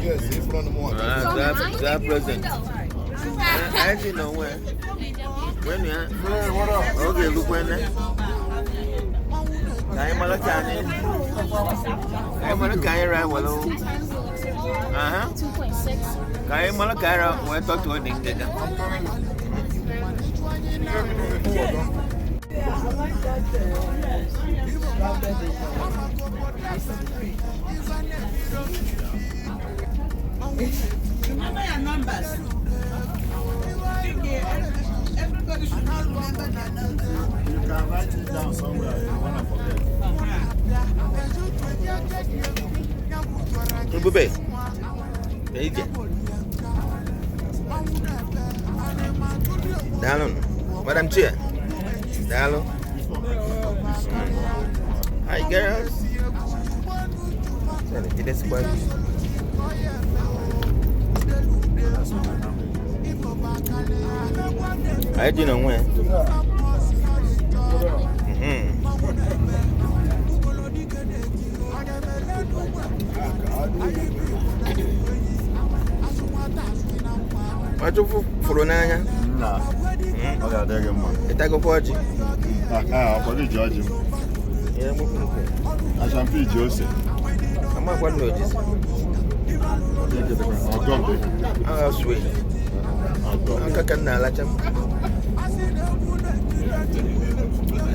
Yes, in front of more. That present. I didn't know where. When you Hey, what up? okay, look when I'm right. Well, 2.6. Kaya Malakara went to a ding. Remember your numbers. Everybody should remember their numbers. You can write it down somewhere if you want to forget. Bube. There you go. Down. Madam Chair. Down. Hi, girls. It is quite. I didn't know when. What you for Nanya? Nah. Okay, there you go. It I go for you. I'll probably judge him. Yeah, I'm I shall be Joseph. not going to notice. I'll go there. Oh, sweet. I'll go. I'm cooking now, let him.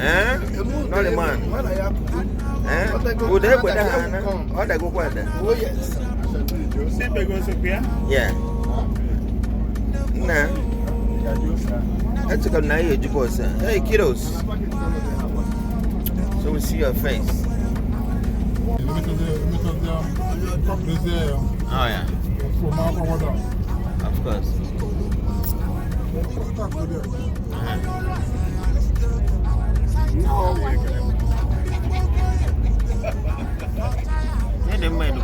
Eh? Not the man. Eh? Would they put that hand? Or they go for that? Oh, yes. I shall be Joseph. Yeah. Nah. That's a good night, you boys. Hey, kiddos. So we see your face. Oh, yeah. Of course. Yeah, the man.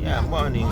Yeah, morning.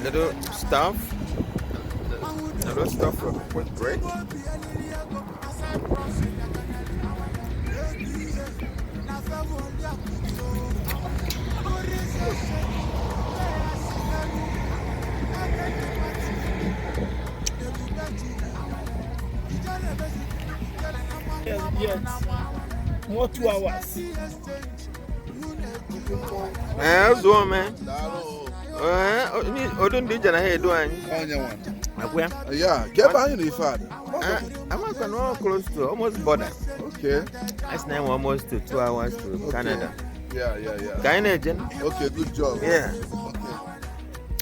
Little stuff for quick break. Yes. More 2 hours. How's one man? Odun did you hear doing? Yeah, get behind the father. I'm not close to almost border. Okay. That's now almost to 2 hours to Canada. Yeah. Kind agent? Okay, good job. Yeah.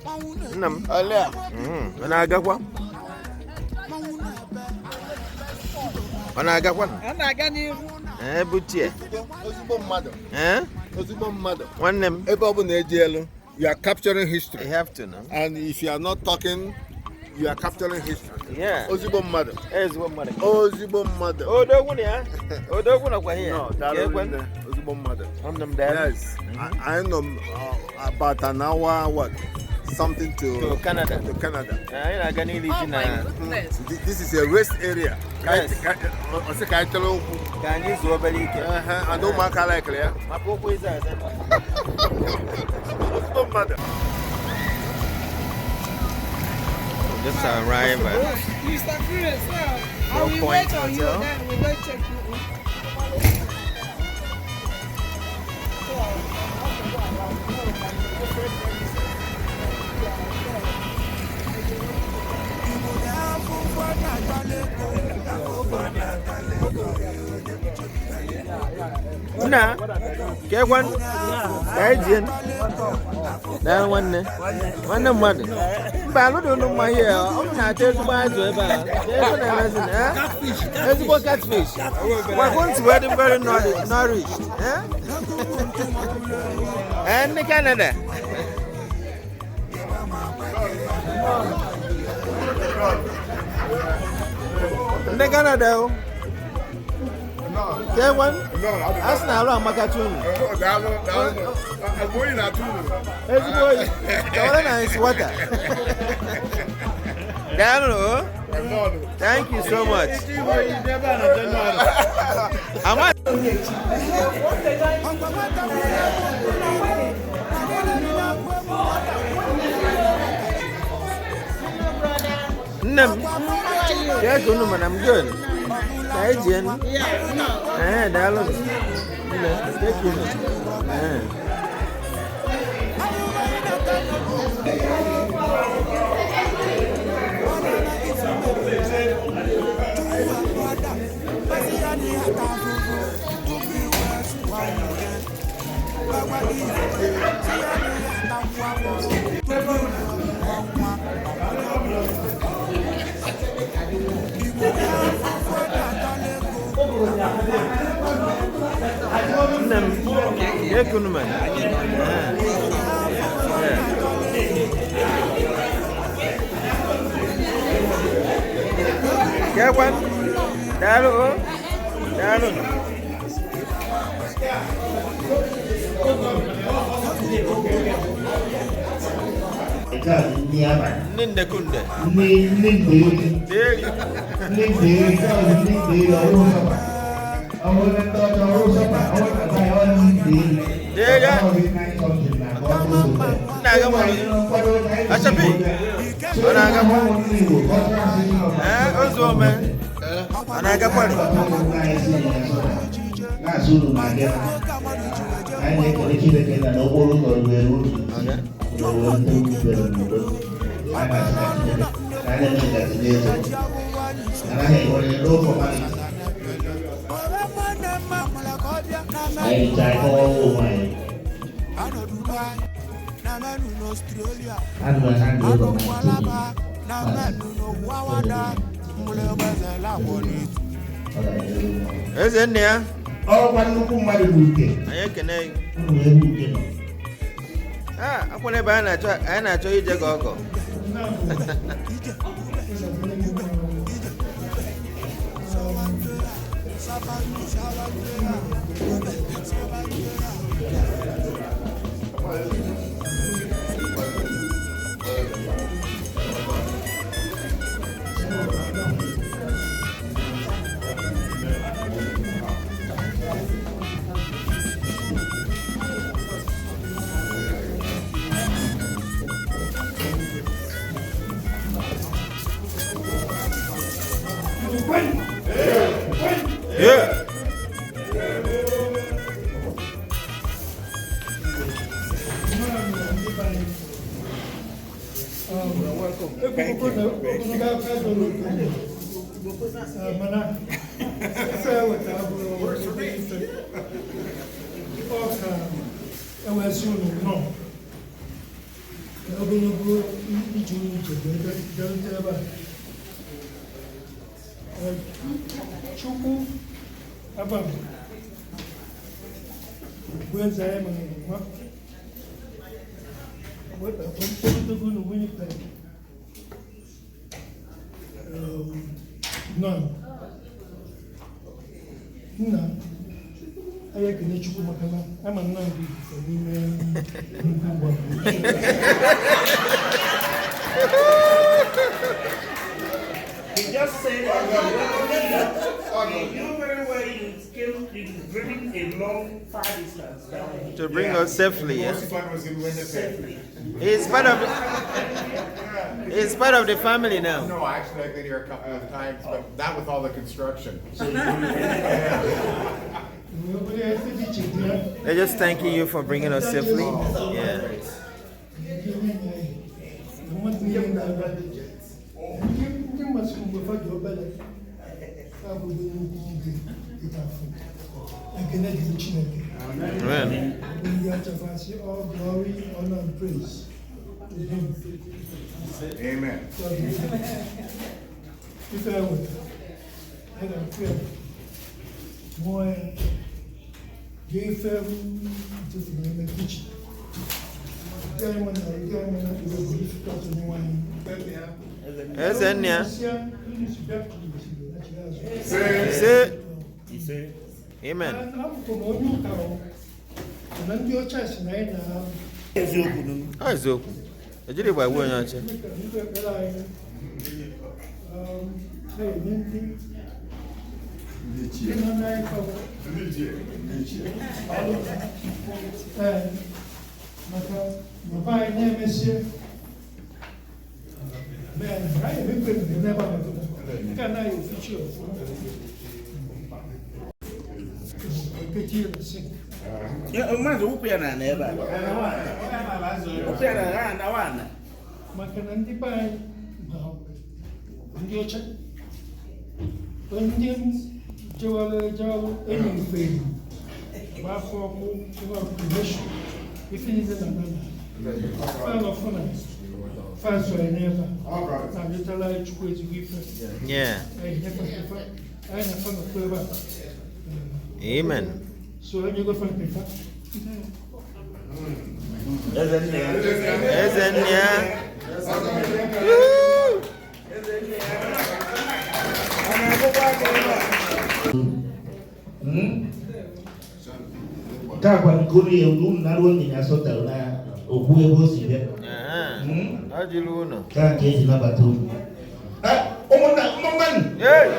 Okay. Nam. Alia. When I got one. When I got one. And I got you. Butia. Ozibom mother. Ozibom mother. One name. You are capturing history. You have to know. And if you are not talking, you are capturing history. Yeah. Ozibom mother. Ozibom mother. Ozibom mother. Oh, don't want ya? Oh, don't want to hear. No, that is Ozibom mother. One them there. Yes. I know about an hour, what? Something to Canada. To Canada. I can eat it. This is a rest area. Yes. Can you so very I don't mark like clear. My popo is that. Ozibom mother. Just arrive at Mr. Chris, I will Point wait on you, Hotel. then we go check you. Una, ke kwan? Ka ejien. Da nwanne. Nwanne mmadụ. Mba alụdị ụnụ mma ihe ọ na-achọ ezigbo azụ ebe a. Ebe na-emezi na ezigbo catfish. Gwakwu ntị wee dị very nourished. Ndị Canada. Ndị Canada o. Ke one? Asị na alụ amakacha unu. Ezigbo oyi. Chọrọ na isi wata. Daalụ. Thank you so much. Nne m, ka unu mana m good. Ka ejien. Daalụ. Nne, ka unu. Nne m, ka unu mana. Kekwan, daalụ. Daalụ. Ndị ndekunde. Ndị ndeeri. Na-aga mmadụ. Achapi. Ọ na-aga mmadụ. Ozu ome. Ọ na-aga mmadụ. Na-asụ unu ma abịa. Anyị na-ekele Chineke na n'okporo ụzọ ruere otu. I try all my. And my hand over my Eze nne ya. Ọ gwa nnukwu mmadụ bụ ike. Anyị ekene. Unu ebu ike nọ. Akwụna ebe anyị na-achọ ije gị ọgọ. Yeah. Welcome. Thank Chukwu abam when's I am in Winnipeg. None. No. I can let you come. I'm a non He just said, you know very well you bring a long far distance down here. To bring us safely, yeah? Safely. He's part of the family now. No, actually I've been here a couple of times, but not with all the construction. They're just thanking you for bringing us safely. Yeah. Amen. All glory, honor, and praise to Him. Amen. If I would, I don't feel more gay film to the kitchen. Amen. Eziokwu. Ejiri gba iwu onye ọcha. Mwanzo upya na neba. Upya na wana. Makana ndi bai ndi ocha. Ndi jawalo eni fei. Ba for ko creation. If it is a nana. Fala fona. Fala so eneva. Na vitala chukwe zigifa. Yeah. Ai na fona kweba. Amen. So when you go from paper. Kakwa nkuri Umunna ruoni na sota na okuwe bosi be. Ajilu no. Kaka eji na batu. Umunna Umunna. Hey.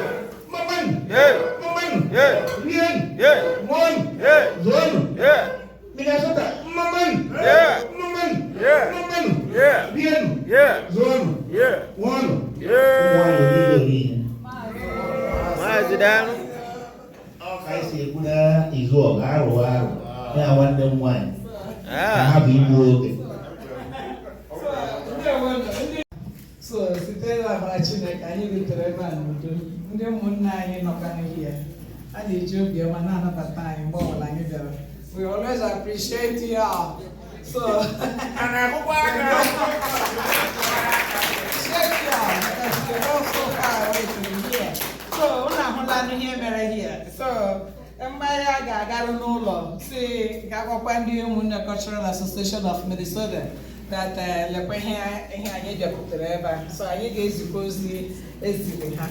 Umunna. Hey. Umunna. Yeah. Bien. Yeah. Mon. Yeah. Zonu. Yeah. Minnesota. Umunna. Yeah. Umunna. Yeah. Umunna. Yeah. Bien. Yeah. Zonu. Yeah. One. Yeah. Majidano. Kaisi kuna izo aro ya wande mwani. Habi mwoge. So, site na bara Chineke anyị rutere ebe a n'udo. Ndị ụmụnna anyị nọkwa n'ihe. A na-eji obi ọma na-anabata anyị mgbe ọbụla anyị bịara. We always appreciate you all. So, appreciate you all because you're all so far away from here. So, unu ahụla ihe mere here. So, mgbagha a ga-agarụ n'ụlọ si ga-agwakwa ndị Umunne Cultural Association of Minnesota that lekwa ihe anyị bịakwutere ebe a. So anyị ga-ezikọ ozi eziri ha.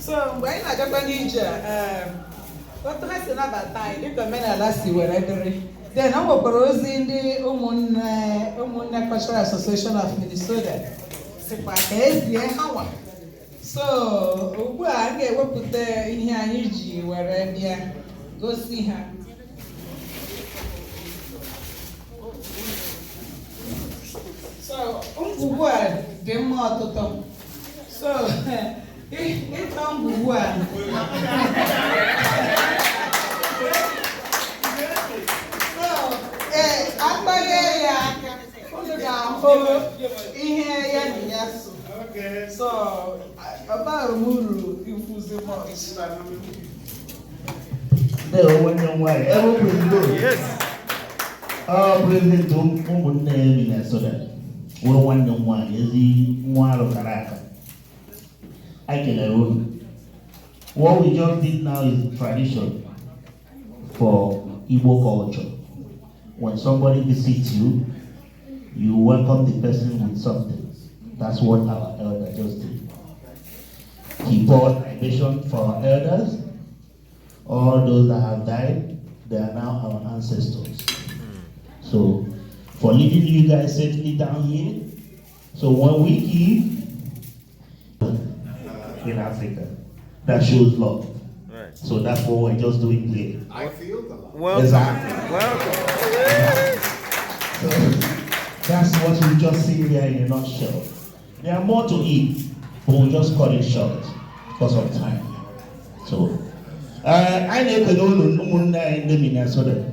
So mgbe anyị na-agakwa n'ije otu ha si nabata anyị dịka omenala si were dịrị. Then ọ nwekwara ozi ndị Umunne Cultural Association of Minnesota sikwa ka ezie ha nwa. So ugbu a m ga-ewepụta ihe anyị ji were bịa gosi ha. So ngwugwu a dị mma ọtụtụ. So ịchọ ngwugwu a akpaghe ya aka unu ga-ahụ ihe ya na ya so. So ọbara m uru ikwuzi much. There when you why ever president. Yes. President Umunna Minnesota. We want them one is the one Karaka. I can own. What we just did now is tradition for Igbo culture. When somebody visits you, you welcome the person with something. That's what our elder just did. He poured libation for our elders. All those that have died, they are now our ancestors. So, for leading you guys safely down here, so when we give in Africa, that shows love. Right. So that's what we're just doing here. I feel the love. Welcome. Exactly. Welcome. So that's what we just see here in a nutshell. There are more to it. but we'll just cut it short because of time. So, I never know Umunna in the Minnesota.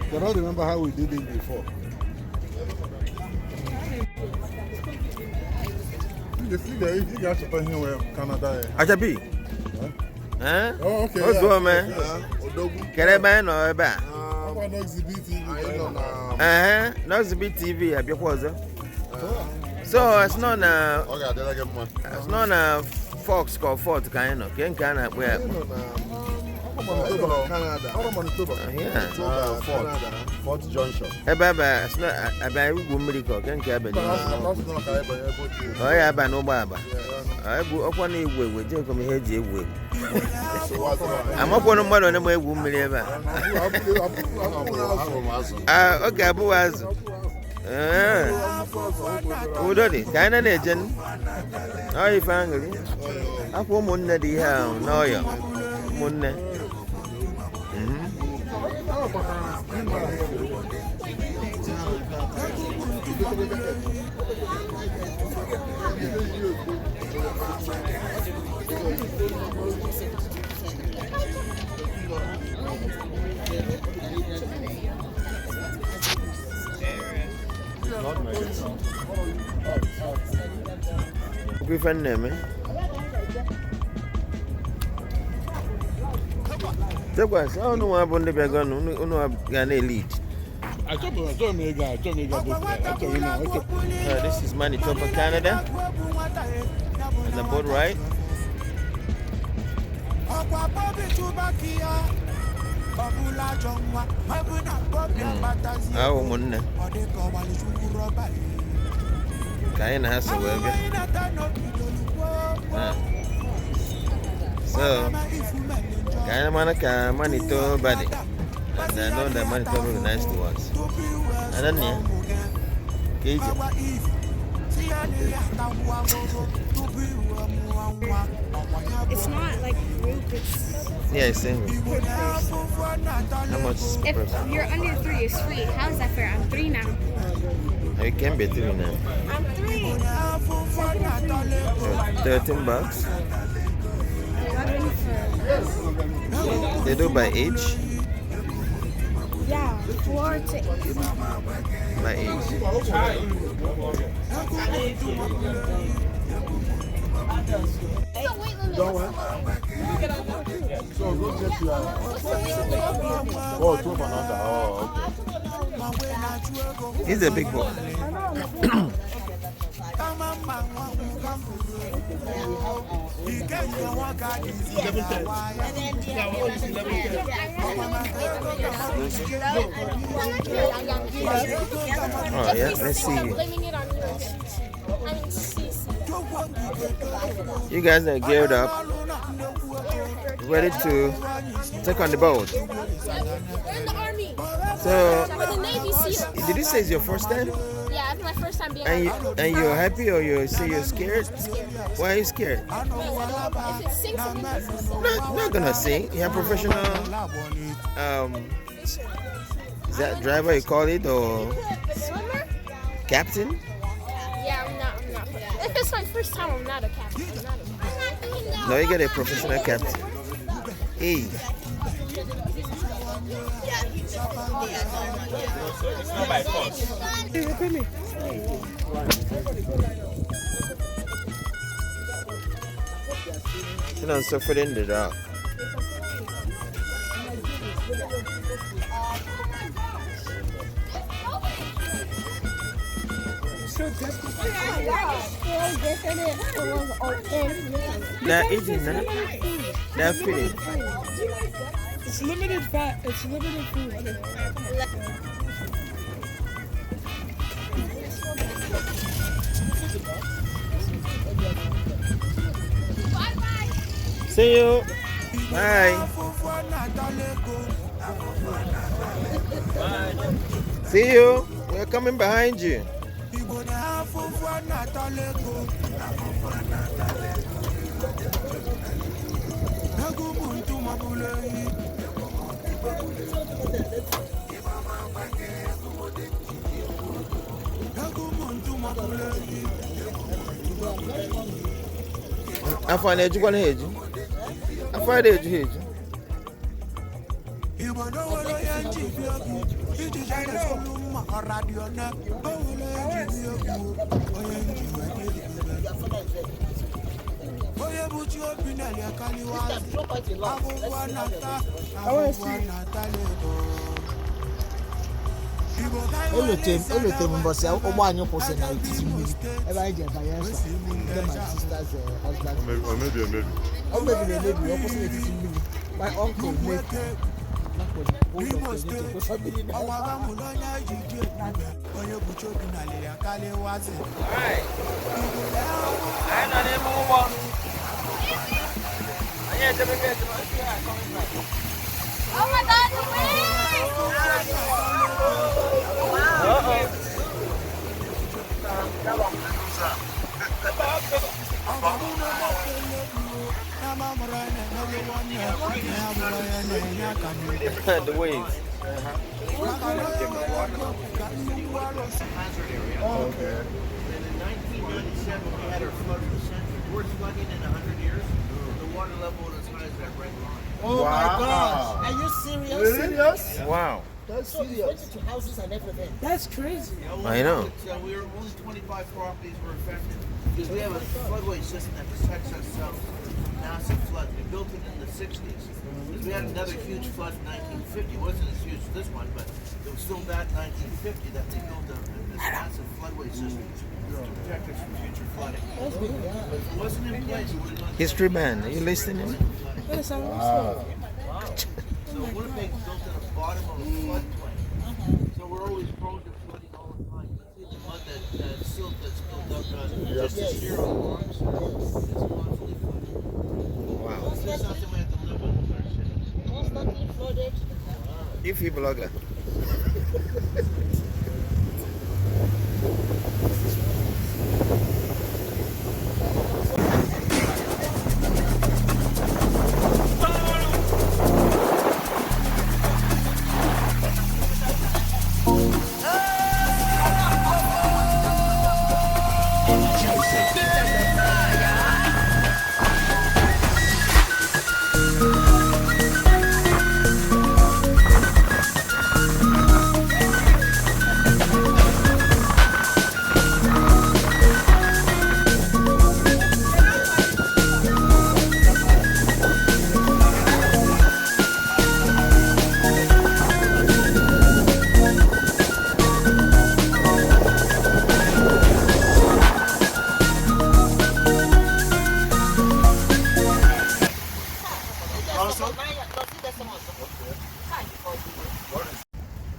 I don't remember how we did it before. You guys are playing here Canada. Ajabi. Huh? Oh, okay. What's going on, man? Can I buy no back? No exhibit TV. No exhibit TV. I be so it's not it's not a Fox called Fort kind of. Can where? Manitoba Canada. Yeah. Fort Junction. It's not a medical. Can cabin. Oh, yeah, by no baba. I go up on a way with Jim from here. I'm up on a mother and a way woman. Okay, boys. Who did it? Kind of legend. Oh, you found it. Up Umunna the hell. No, yeah. Umunna. Griffin name, eh? That was, I don't know what happened to be going to lead. This is Manitoba Canada. On the boat ride. Umunna. Kaina has to work. So, Kaina Manaka Manitoba. And I know that Manitoba is nice to us. I don't know. It's not like group, it's... Yeah, it's single. How much is per person? If you're under 3, it's free. How is that fair? I'm 3 now. It can be 3 now. I'm 3. $13. They do by age? Yeah, 4 to 8. By age. So go get your. Oh, 12 and under. Oh, okay. He's a big boy. Oh yeah, let's see. You guys are geared up, ready to take on the boat. We're in the Army. So, We're the Navy SEALs. did you say it's your first time? Yeah, it's my first time being And you're happy, or you say you're scared? Why are you scared? If it sinks, Not gonna sing. You're a professional is that driver you call it, or swimmer? captain? Yeah, I'm not for that. If it's my first time, I'm not a captain. I'm not a captain. No, you get a professional captain. Hey. It's not by force. You know, so in the dark. That eating, that feeding. It's limited fat. It's limited food. See you. Bye. See you. We're coming behind you. I find that you want to hear you. I find that you hear you. Hello, boss. Omo post na it is me. Ever I get my answer. My sister's husband. Or maybe. Oh, maybe. Opposite it is me. My uncle made. Oh my God, the wind! The waves. Okay. And in 1997, we had our flood of the century. Worst flooding in 100 years. The water level was as high as that red line. Oh my gosh. Are you serious? Serious? Wow. That's serious. Went into houses and everything. That's crazy. I know. We were only 25 properties were affected because we have a floodway system that protects us from massive floods. We built it in the 60s. Because we had another huge flood in 1950. It wasn't as huge as this one, but it was still that 1950 that they built this massive floodway system to protect us from future flooding. If it wasn't in place, it would have gone. History man, are you listening? Wow. So Winnipeg is built at the bottom of a floodplain. So we're always prone to flooding all the time. See the mud that silt that's built up just this year on the rocks. It's constantly flooding. Wow. This is something we have to live with in our city. Constantly flooded. If you blogger.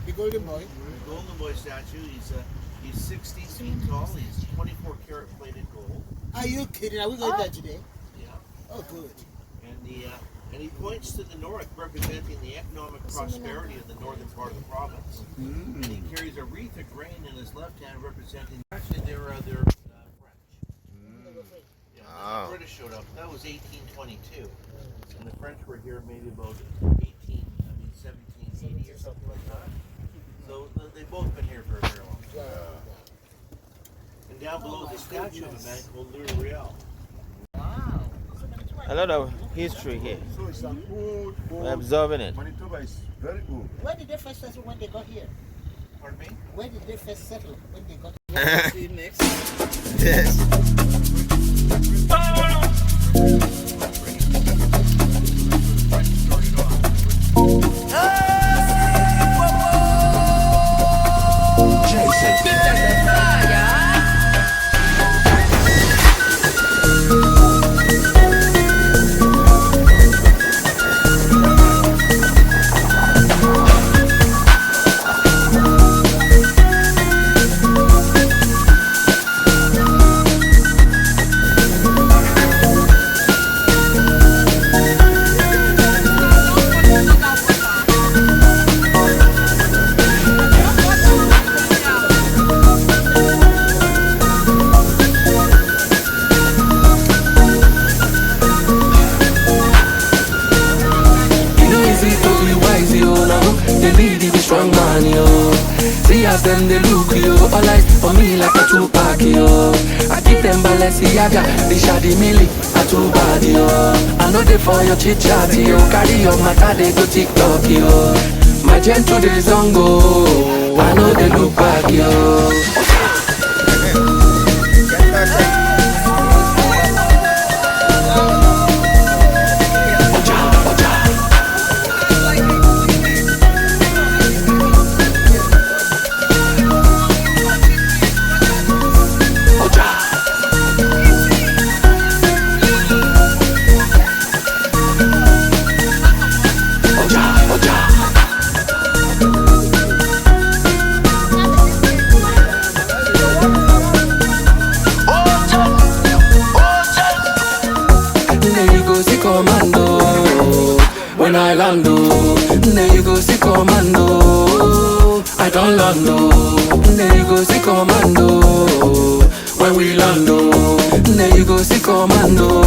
The golden boy. The Golden Boy statue, he's 16 feet tall, he's 24 karat plated gold. Are you kidding? Are we going there today? Yeah. Oh, good. And he points to the north, representing the economic prosperity of the northern part of the province. And he carries a wreath of grain in his left hand, representing. Actually, they're French. Yeah, Wow. the British showed up. That was 1822, and the French were here maybe about 1780 or something like that. So they've both been here for a very long time. And down below the statue of a man called Iri-ji. A lot of history here. So it's an old. We're observing it. Manitoba is very old. Where did they first settle when they got here? Pardon me? Where did they first settle when they got here? See you next. Yes. they lead you strong man, yo. See as them they look, yo. All eyes for me like a two-pack, yo. I keep them Balenciaga, they shady milli, a too bad, yo. I know they for your chit-chat, yo. Carry your matter, they go TikTok, yo. My gentle days don't go, I know they look back, yo. When I land, there you go, see commando. I don't land, there you go, see commando. When we land, there you go, see commando.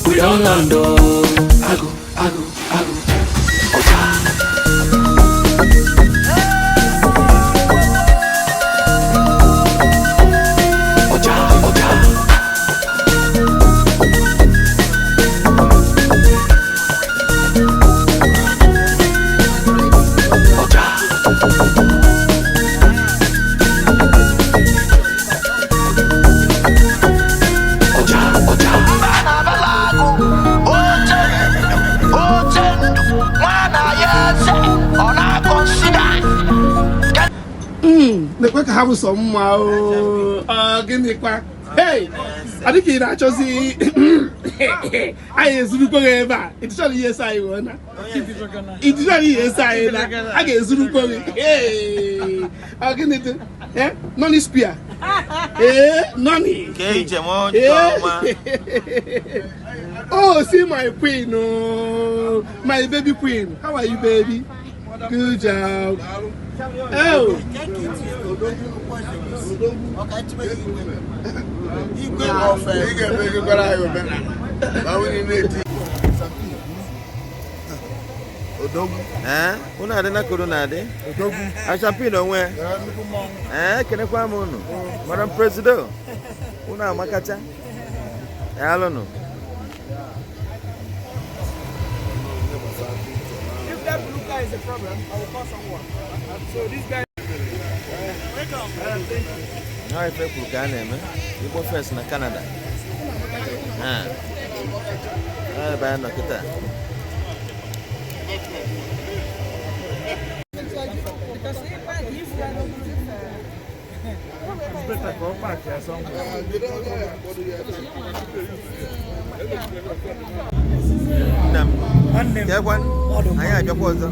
We don't land, I go. Have some hey, I think in actually I Zulu ever. It's only yes I wanna. It's only yes I get Zulu. Hey, how can it? Eh? None is spear. Eh? None. Oh, see my queen, oh, my baby queen. How are you, baby? Good job. Oh. Una adena corona de. I champagne on where? Can I come on? Madam President. Una Makacha. I don't know. If that blue guy is a problem, I will call someone. So this guy. Welcome. Thank you. Now I pay for Ghana, man. You go first in Canada. I buy no kita. Better go back here somewhere. Yeah, one. I have your photo.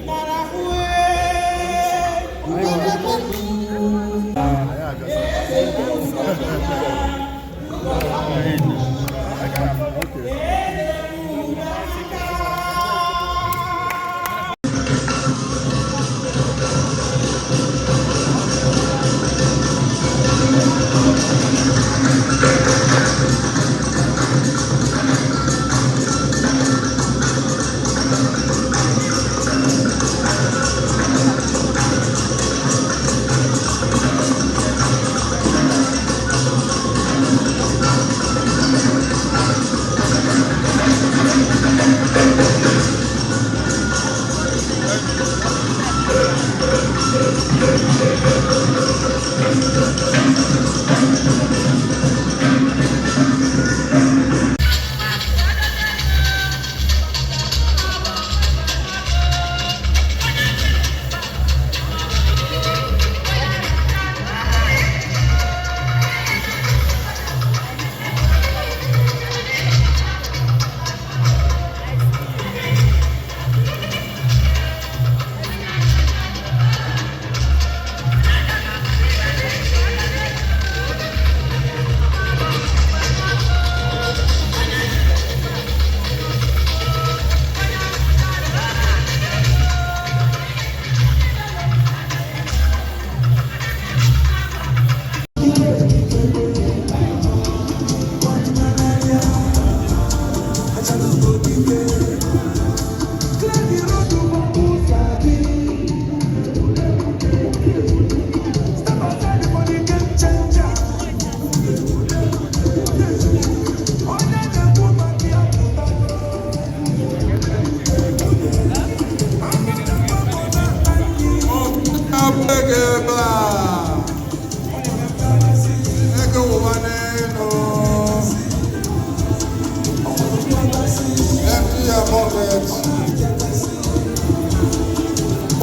Para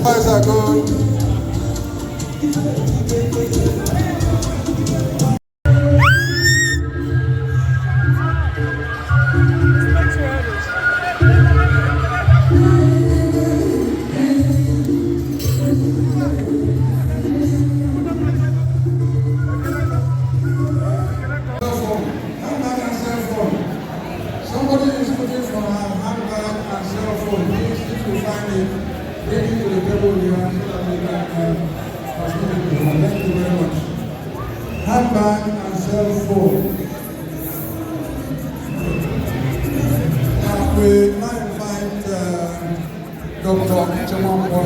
Boys are good. Somebody is looking for a handbag and cell phone. Please, if you find it, bring it to the table here so that we can facilitate it. Thank you very much. Handbag and cell phone. Now we might invite Dr. Chamampo.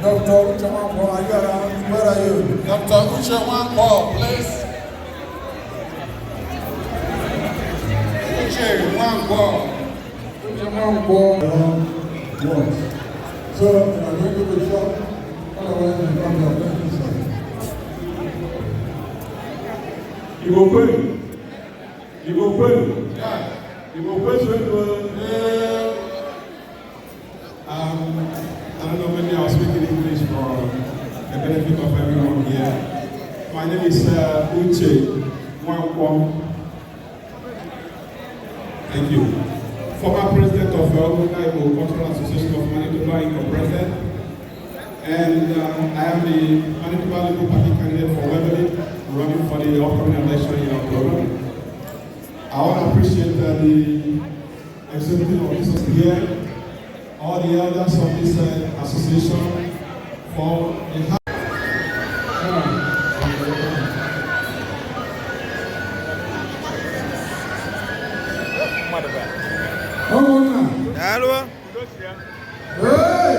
Dr. Chamampo, are you around? Where are you? Dr. Chamampo, please. One ball. So, I'm going to be short. Otherwise, we can't have that. You go pay. You go pay. Yeah. You go pay. I don't know, maybe I'll speak in English for the benefit of everyone here. My name is Uche Wankwong. Thank you. Former president of the Umunne Cultural Association of Manitoba Incorporated, and I am the Manitoba Labour Party candidate for Winnipeg, running for the upcoming election in October. I want to appreciate the executive officers here, all the elders of this association for the Umunna. Hello. Hey.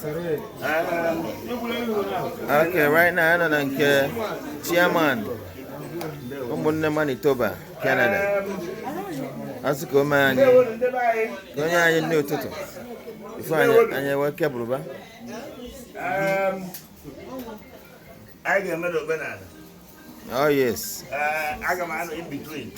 Okay, right now I know the chairman Umunne Manitoba Canada. As go man. Go nya new tutu. Before I work abruba. I get middle banana. Oh yes. I got my in between.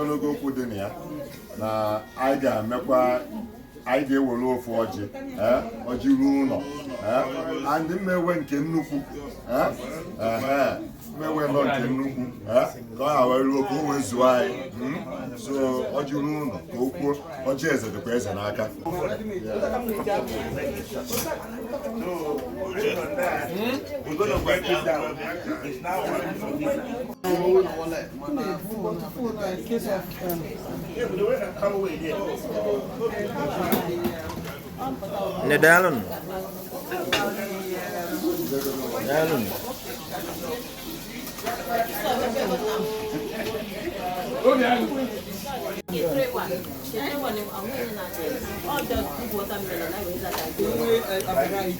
ogologo okwu dị na ya na anyị ga-emekwa anyị ga-ewere ofu ọjị ruo ụlọ ndị mmewe nke nnukwu mmewe nọ nke nnukwu ka ọ ha were okwu o wee zuo anyị so ọjị ruo ụlọ ka o kwuo ọjị eze dịkwa eze n'aka Ne dalun. Dalun.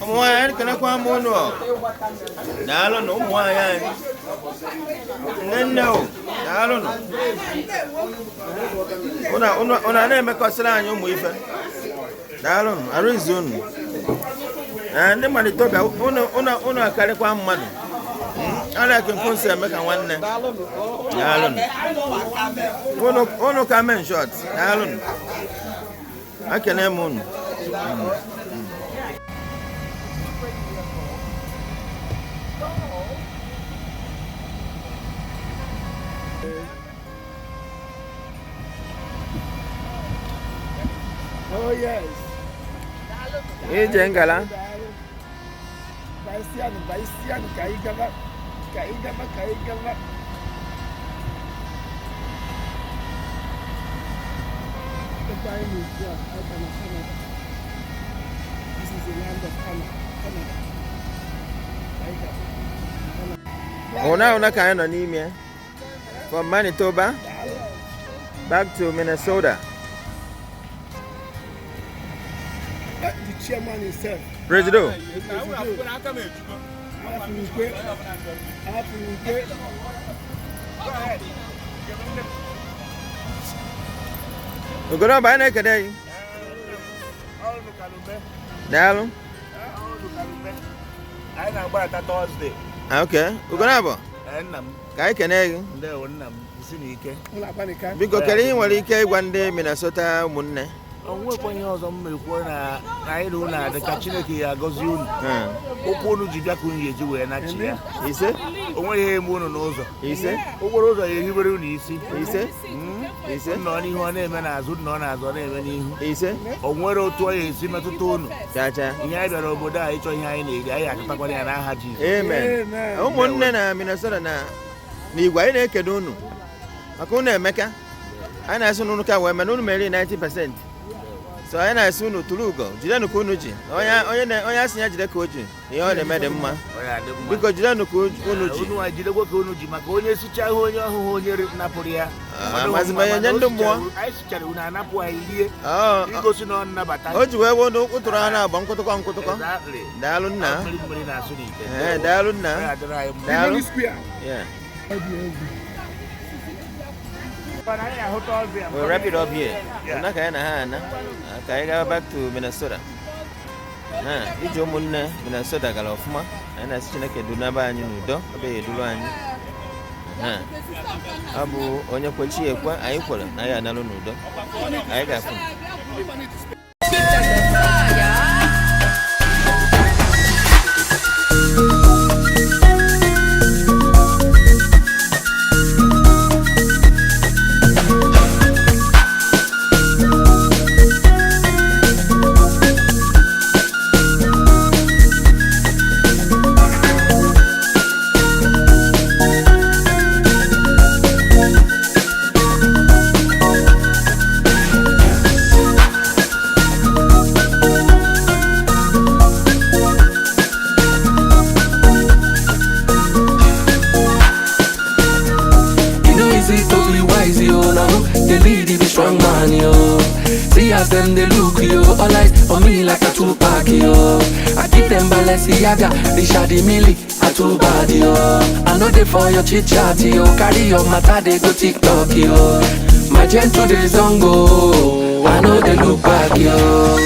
Mwa kana kwa mono. Dalun mwa yan. Neno. Dalun. Ona na emekosira anyi umu ife. Dalun arizon. Ndị Manitoba unu akarịkwa mmadụ. Ala ke mfonse emeka nwanne. Dalun. Unu ka men shot. Dalun. Akene m unu. Oh yes. Ije ngala. Baisian, kaigaba. The time is here, Canada. This is the land of Canada. Una ka nọ n'ime from Manitoba back to Minnesota. The chairman himself. Presido. Ugoro ba na ekede. Dalu. Anyị na-agba ata Thursday. Okay. Ugoro abo. Nnam. Ka ekene gị. Ndewo nnam, isi n'ike. Biko kere nwere ike ịgwa ndị Minnesota ụmụnne. Onwekwa ihe ọzọ m ekwu na anyị na unu adị ka Chineke ya agọzi unu. Okwu unu ji bịa ka unu ga-eji wee nachi ya. Ise. O nweghị ihe eme unu n'ụzọ. Ise. Okporo ụzọ ya ehibere unu isi. Ise. Ise. Nọ n'ihu ọ na-eme n'azụ, nọ n'azụ ọ na-eme n'ihu. Ise. O nwere otu ọ ya esi metụta unu. Chacha. Ihe anyị bịara obodo a ịchọ ihe anyị na-eri, anyị akụtakwana ya n'aha Jizọs. Amen. Ụmụnne na Minnesota na igwe anyị na-ekele unu. Maka unu emeka. Anyị na-asị unu ka wee mana unu mere 90%. So anyị na-asị unu tụrụ ugo jidenu ka unu ji onye asị ya jide ka o ji ihe ọ na-eme dị mma biko jidenu ka unu ji unu jidekwa ka unu ji maka onye sicha ahụ onye ọhụhụ onye napụrụ ya mazimanye nye ndị mmụọ anyị sichara unu anapụ anyị rie igosi na ọ nnabata o ji wee wonu ụtụrụ ha na-agba nkụtụkọ daalụ nna daalụ nna daalụ we'll wrap it up here. We're back to Minnesota. Iji ụmụnne Minnesota gara ọfụma. Anyị na-asị Chineke dunaba anyị n'udo, ebe ya eduru anyị. Ọ bụ onye kwechi ekwe, anyị kwere na ya analụ n'udo. Anyị ga-afụ. Them they look yo, all eyes on me like a Tupac yo. I keep them Balenciaga, Richard Mille, a too bad yo. I know they for your chit chat yo, carry your matter they go TikTok yo. My gentle days on go, I know they look back yo.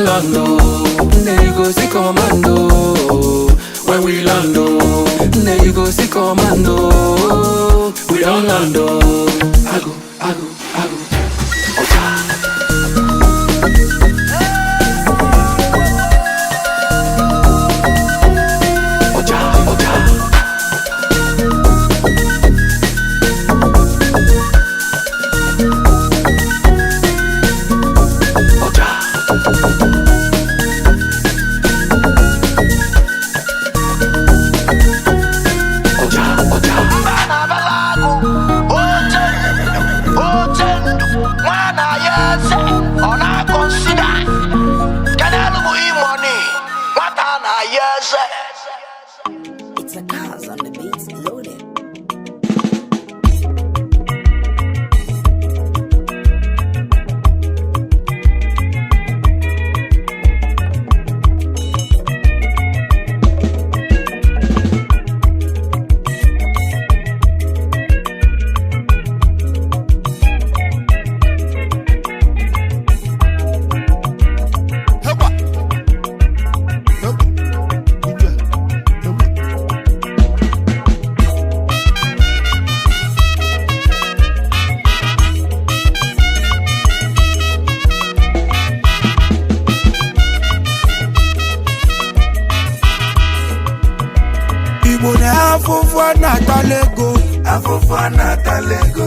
don't land, then you go see commando. When we land, then you go see commando. We don't land, I go. It's a cause on the beats loaded. Afofana talego,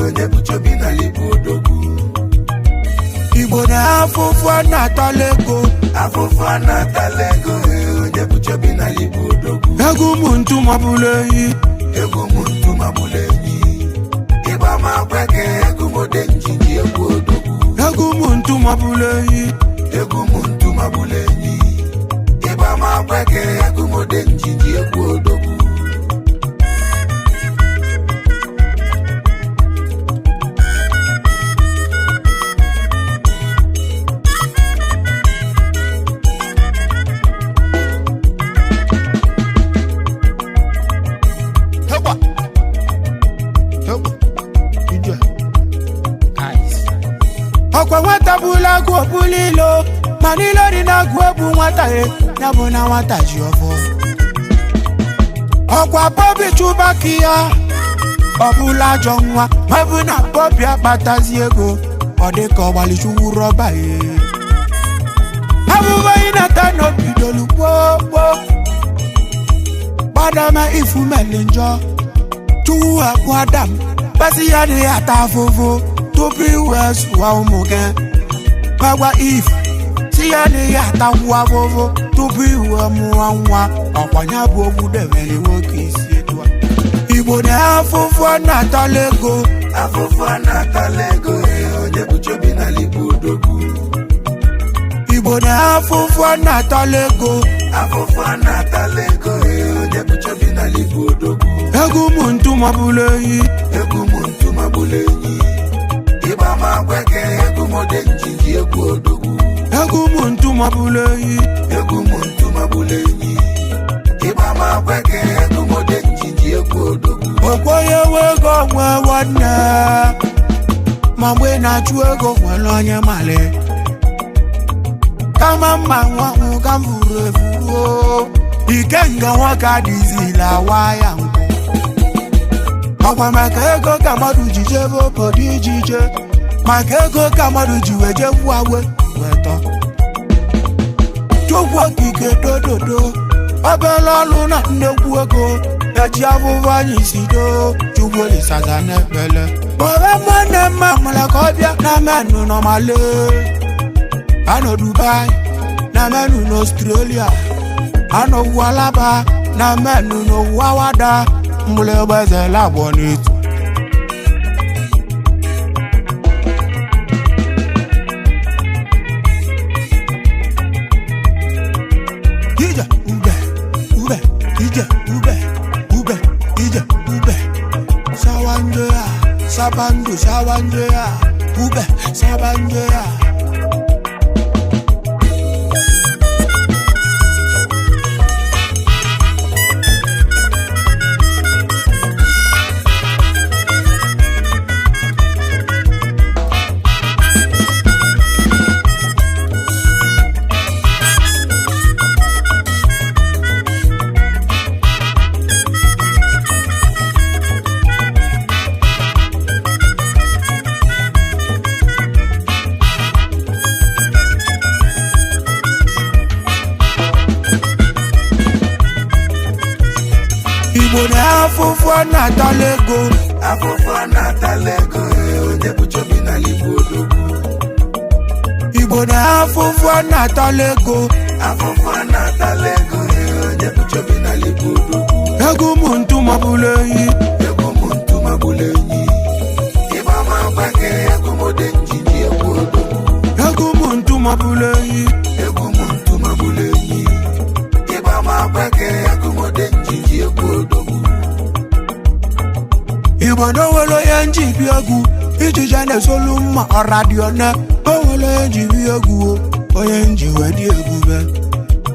onye buchobi na libu odogu. Igbo na afofana talego, onye buchobi na libu odogu. Egu muntu mabuleyi, Iba makweke, egu modenjiji egu odogu. Egu muntu mabuleyi, Iba makweke, egu modenjiji egu odogu. Okwa nwata bula gwo bulilo, manilo di na gwo bu nwata nyabo na nwata ji ofo. Okwa bobi chubakia, obula jongwa, mabu na bobi akpatazi ego, odeko wali chuwu roba Abuba inata no bidolu po. Badama ifu melinjo, chuwu akwadam, basi yadi atafofo. To be west, wow, Mogan. Bagwa if, see ya de yata wavo, to be Muamwa, or Wanyabo would have any work is it. Ibo de Afofana Talego, onye buchobi na libu odogu. Ibo de Afofana Talego, onye buchobi na libu odogu. Egu muntu mabuleyi, Iba makweke, egu modenjiji egu odogu. Egu muntu mabuleyi, Iba makweke, egu modenjiji egu odogu. Okoye wego mwe wadna, Mamwe na chuego mwelonye male. Kama mwa mukamvure furo, Ikenga waka dizila waya mko. Okwa makego kamadu jijebo podi jije, Makego kamadu jiweje wawe weto. Chokwa kike dododo, Abela luna ndekwu ego, Eji avuva nyisido, Chukwu lisaza nepele. Bore mwene mamula kobia, Na menu no male. Ano Dubai, Na menu no Australia. Ano Walaba, Na menu no Wawada. Mbule beze la bonit. Ije ube, Sawanjea, sabandu sawanjea, ube sabanjea. Igbo na-afụfụ na-atala ego. Afụfụ na-atala ego, onye bụ chobi na Igbo odogwu. Igbo na-afụfụ na-atala ego. Afụfụ na-atala ego, onye bụ chobi na Igbo odogwu. Ego m ntụ mabụlụ enyi. Ego m ntụ mabụlụ enyi. Ịgba ma gbake, ego m ode njiji egwu odogwu. Ego m ntụ mabụlụ enyi. Ego m ntụ mabụlụ enyi. Ịgba ma gbake, ego m ode njiji egwu odogwu. Igbo n'onwere onye njibi egwu ijije na-esolu mma ọra dị one. Onwere onye njibi egwu onye nji wee dị egwu.